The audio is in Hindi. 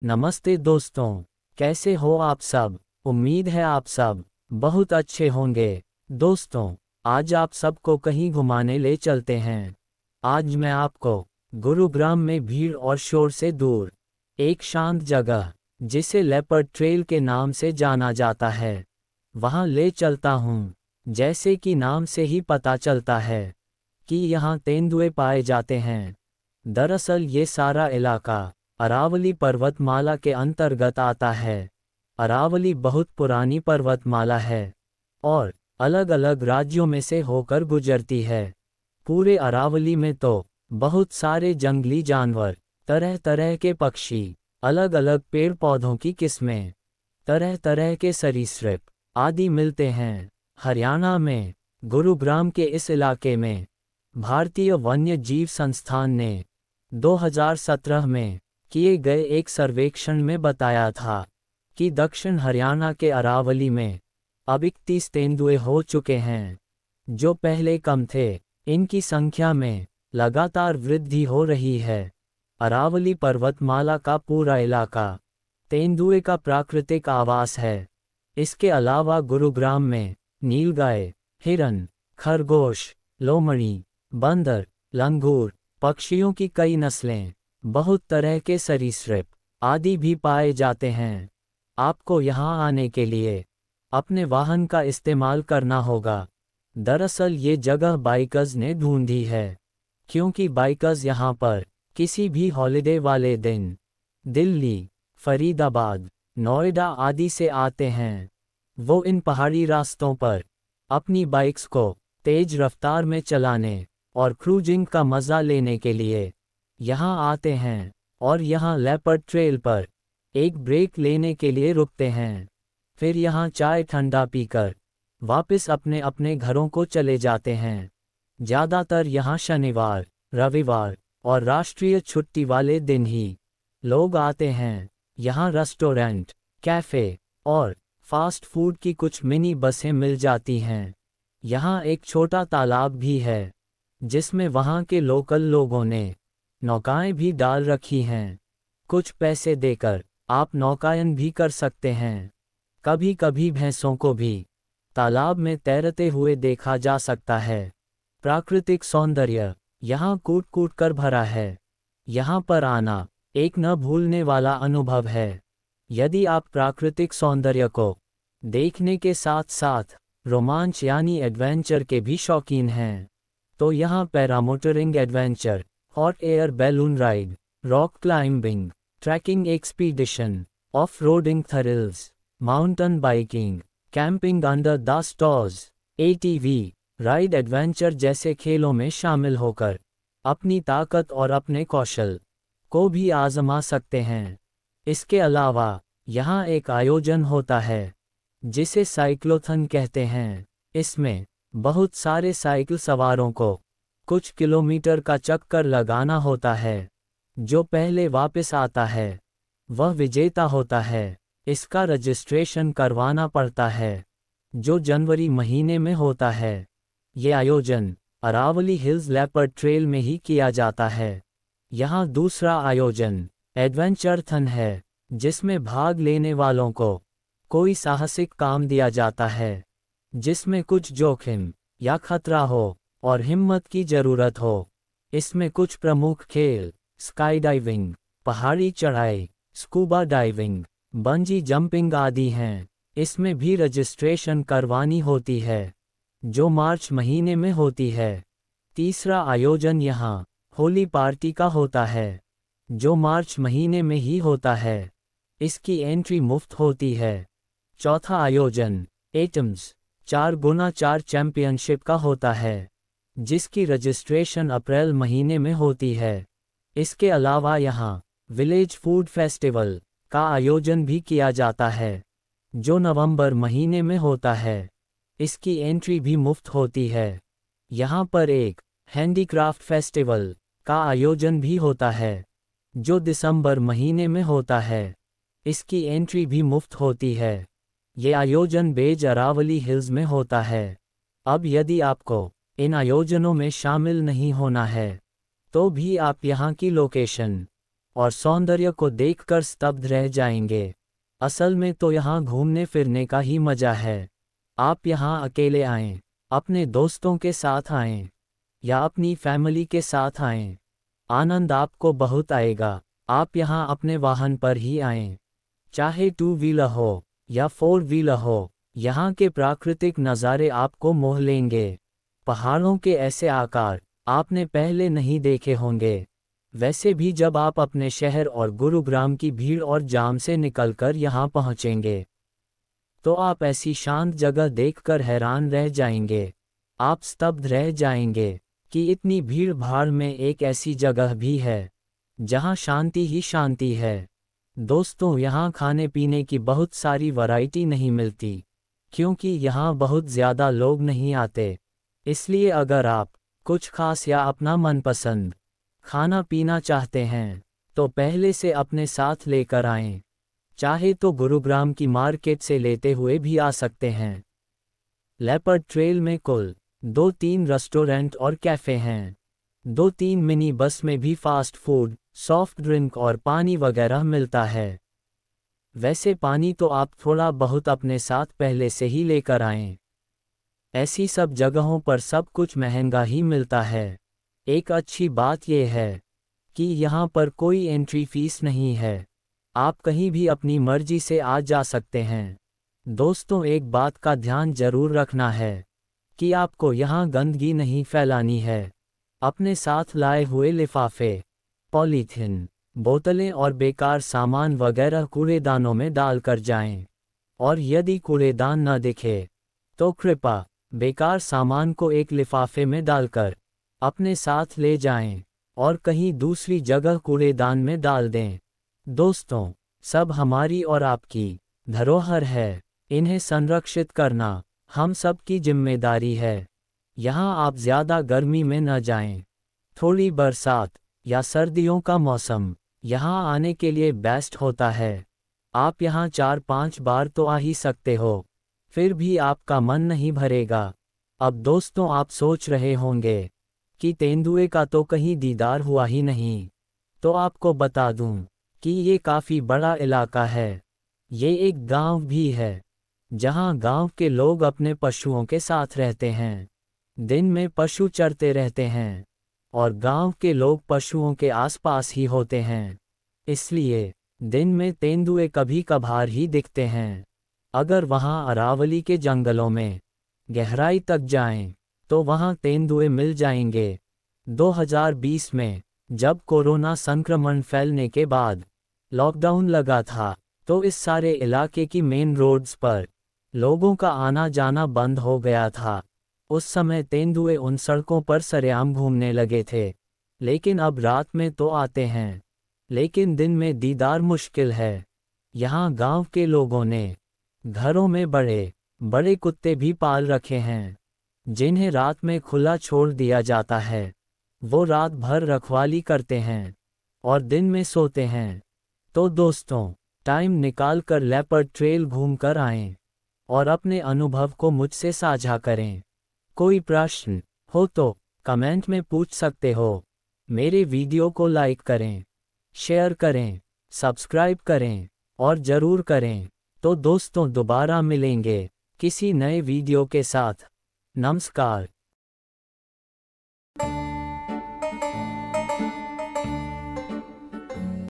नमस्ते दोस्तों, कैसे हो आप सब। उम्मीद है आप सब बहुत अच्छे होंगे। दोस्तों, आज आप सबको कहीं घुमाने ले चलते हैं। आज मैं आपको गुरुग्राम में भीड़ और शोर से दूर एक शांत जगह, जिसे लेपर्ड ट्रेल के नाम से जाना जाता है, वहां ले चलता हूं। जैसे कि नाम से ही पता चलता है कि यहाँ तेंदुए पाए जाते हैं। दरअसल ये सारा इलाका अरावली पर्वतमाला के अंतर्गत आता है। अरावली बहुत पुरानी पर्वतमाला है और अलग अलग राज्यों में से होकर गुजरती है। पूरे अरावली में तो बहुत सारे जंगली जानवर, तरह तरह के पक्षी, अलग अलग पेड़ पौधों की किस्में, तरह तरह के सरीसृप आदि मिलते हैं। हरियाणा में गुरुग्राम के इस इलाके में भारतीय वन्य जीव संस्थान ने 2017 में किए गए एक सर्वेक्षण में बताया था कि दक्षिण हरियाणा के अरावली में अब 31 तेंदुए हो चुके हैं, जो पहले कम थे। इनकी संख्या में लगातार वृद्धि हो रही है। अरावली पर्वतमाला का पूरा इलाका तेंदुए का प्राकृतिक आवास है। इसके अलावा गुरुग्राम में नीलगाय, हिरन, खरगोश, लोमड़ी, बंदर, लंगूर, पक्षियों की कई नस्लें, बहुत तरह के सरीसृप आदि भी पाए जाते हैं। आपको यहाँ आने के लिए अपने वाहन का इस्तेमाल करना होगा। दरअसल ये जगह बाइकर्स ने ढूंढी है, क्योंकि बाइकर्स यहाँ पर किसी भी हॉलिडे वाले दिन दिल्ली, फरीदाबाद, नोएडा आदि से आते हैं। वो इन पहाड़ी रास्तों पर अपनी बाइक्स को तेज रफ्तार में चलाने और क्रूजिंग का मज़ा लेने के लिए यहाँ आते हैं और यहाँ लेपर्ड ट्रेल पर एक ब्रेक लेने के लिए रुकते हैं। फिर यहाँ चाय ठंडा पीकर वापस अपने अपने घरों को चले जाते हैं। ज़्यादातर यहाँ शनिवार, रविवार और राष्ट्रीय छुट्टी वाले दिन ही लोग आते हैं। यहाँ रेस्टोरेंट, कैफ़े और फास्ट फूड की कुछ मिनी बसें मिल जाती हैं। यहाँ एक छोटा तालाब भी है, जिसमें वहाँ के लोकल लोगों ने नौकाएं भी डाल रखी हैं। कुछ पैसे देकर आप नौकायन भी कर सकते हैं। कभी कभी भैंसों को भी तालाब में तैरते हुए देखा जा सकता है। प्राकृतिक सौंदर्य यहाँ कूट कूट कर भरा है। यहाँ पर आना एक न भूलने वाला अनुभव है। यदि आप प्राकृतिक सौंदर्य को देखने के साथ साथ रोमांच यानी एडवेंचर के भी शौकीन हैं, तो यहाँ paramotoring adventure, hot air balloon ride, rock climbing, trekking expedition, off roading thrills, mountain biking, camping under the stars, ATV ride adventure जैसे खेलों में शामिल होकर अपनी ताकत और अपने कौशल को भी आजमा सकते हैं। इसके अलावा यहाँ एक आयोजन होता है जिसे साइक्लोथन कहते हैं। इसमें बहुत सारे साइकिल सवारों को कुछ किलोमीटर का चक्कर लगाना होता है। जो पहले वापस आता है वह विजेता होता है। इसका रजिस्ट्रेशन करवाना पड़ता है, जो जनवरी महीने में होता है। ये आयोजन अरावली हिल्स लेपर्ड ट्रेल में ही किया जाता है। यहाँ दूसरा आयोजन एडवेंचर थन है, जिसमें भाग लेने वालों को कोई साहसिक काम दिया जाता है, जिसमें कुछ जोखिम या खतरा हो और हिम्मत की जरूरत हो। इसमें कुछ प्रमुख खेल स्काई डाइविंग, पहाड़ी चढ़ाई, स्कूबा डाइविंग, बंजी जंपिंग आदि हैं। इसमें भी रजिस्ट्रेशन करवानी होती है, जो मार्च महीने में होती है। तीसरा आयोजन यहाँ होली पार्टी का होता है, जो मार्च महीने में ही होता है। इसकी एंट्री मुफ्त होती है। चौथा आयोजन एटम्स 4x4 चैंपियनशिप का होता है, जिसकी रजिस्ट्रेशन अप्रैल महीने में होती है। इसके अलावा यहाँ विलेज फूड फेस्टिवल का आयोजन भी किया जाता है, जो नवंबर महीने में होता है। इसकी एंट्री भी मुफ्त होती है। यहाँ पर एक हैंडीक्राफ्ट फेस्टिवल का आयोजन भी होता है, जो दिसंबर महीने में होता है। इसकी एंट्री भी मुफ्त होती है। ये आयोजन बेज अरावली हिल्स में होता है। अब यदि आपको इन आयोजनों में शामिल नहीं होना है, तो भी आप यहाँ की लोकेशन और सौंदर्य को देखकर स्तब्ध रह जाएंगे। असल में तो यहाँ घूमने फिरने का ही मजा है। आप यहाँ अकेले आएं, अपने दोस्तों के साथ आएं, या अपनी फैमिली के साथ आएं, आनंद आपको बहुत आएगा। आप यहाँ अपने वाहन पर ही आएं, चाहे 2 व्हीलर हो या 4 व्हीलर हो, यहाँ के प्राकृतिक नज़ारे आपको मोह लेंगे। पहाड़ों के ऐसे आकार आपने पहले नहीं देखे होंगे। वैसे भी जब आप अपने शहर और गुरुग्राम की भीड़ और जाम से निकलकर यहाँ पहुँचेंगे, तो आप ऐसी शांत जगह देखकर हैरान रह जाएंगे। आप स्तब्ध रह जाएंगे कि इतनी भीड़ भाड़ में एक ऐसी जगह भी है जहाँ शांति ही शांति है। दोस्तों, यहाँ खाने पीने की बहुत सारी वैरायटी नहीं मिलती, क्योंकि यहाँ बहुत ज़्यादा लोग नहीं आते। इसलिए अगर आप कुछ खास या अपना मनपसंद खाना पीना चाहते हैं, तो पहले से अपने साथ लेकर आएं। चाहे तो गुरुग्राम की मार्केट से लेते हुए भी आ सकते हैं। लेपर्ड ट्रेल में कुल 2-3 रेस्टोरेंट और कैफ़े हैं। 2-3 मिनी बस में भी फास्ट फूड, सॉफ्ट ड्रिंक और पानी वगैरह मिलता है। वैसे पानी तो आप थोड़ा बहुत अपने साथ पहले से ही लेकर आएं। ऐसी सब जगहों पर सब कुछ महंगा ही मिलता है। एक अच्छी बात यह है कि यहाँ पर कोई एंट्री फीस नहीं है। आप कहीं भी अपनी मर्जी से आ जा सकते हैं। दोस्तों, एक बात का ध्यान जरूर रखना है कि आपको यहाँ गंदगी नहीं फैलानी है। अपने साथ लाए हुए लिफाफे, पॉलीथिन, बोतलें और बेकार सामान वगैरह कूड़ेदानों में डालकर जाएं। और यदि कूड़ेदान न दिखे, तो कृपया बेकार सामान को एक लिफाफे में डालकर अपने साथ ले जाएं और कहीं दूसरी जगह कूड़ेदान में डाल दें। दोस्तों, सब हमारी और आपकी धरोहर है। इन्हें संरक्षित करना हम सब की जिम्मेदारी है। यहाँ आप ज़्यादा गर्मी में न जाएं। थोड़ी बरसात या सर्दियों का मौसम यहाँ आने के लिए बेस्ट होता है। आप यहाँ 4-5 बार तो आ ही सकते हो, फिर भी आपका मन नहीं भरेगा। अब दोस्तों, आप सोच रहे होंगे कि तेंदुए का तो कहीं दीदार हुआ ही नहीं। तो आपको बता दूं कि ये काफ़ी बड़ा इलाका है। ये एक गांव भी है, जहां गांव के लोग अपने पशुओं के साथ रहते हैं। दिन में पशु चरते रहते हैं और गांव के लोग पशुओं के आसपास ही होते हैं। इसलिए दिन में तेंदुए कभी कभार ही दिखते हैं। अगर वहां अरावली के जंगलों में गहराई तक जाएं, तो वहां तेंदुए मिल जाएंगे। 2020 में जब कोरोना संक्रमण फैलने के बाद लॉकडाउन लगा था, तो इस सारे इलाके की मेन रोड्स पर लोगों का आना जाना बंद हो गया था। उस समय तेंदुए उन सड़कों पर सरेआम घूमने लगे थे। लेकिन अब रात में तो आते हैं, लेकिन दिन में दीदार मुश्किल है। यहाँ गांव के लोगों ने घरों में बड़े बड़े कुत्ते भी पाल रखे हैं, जिन्हें रात में खुला छोड़ दिया जाता है। वो रात भर रखवाली करते हैं और दिन में सोते हैं। तो दोस्तों, टाइम निकाल कर लेपर्ड ट्रेल घूम कर आएं और अपने अनुभव को मुझसे साझा करें। कोई प्रश्न हो तो कमेंट में पूछ सकते हो। मेरे वीडियो को लाइक करें, शेयर करें, सब्सक्राइब करें और ज़रूर करें। तो दोस्तों, दोबारा मिलेंगे किसी नए वीडियो के साथ। नमस्कार।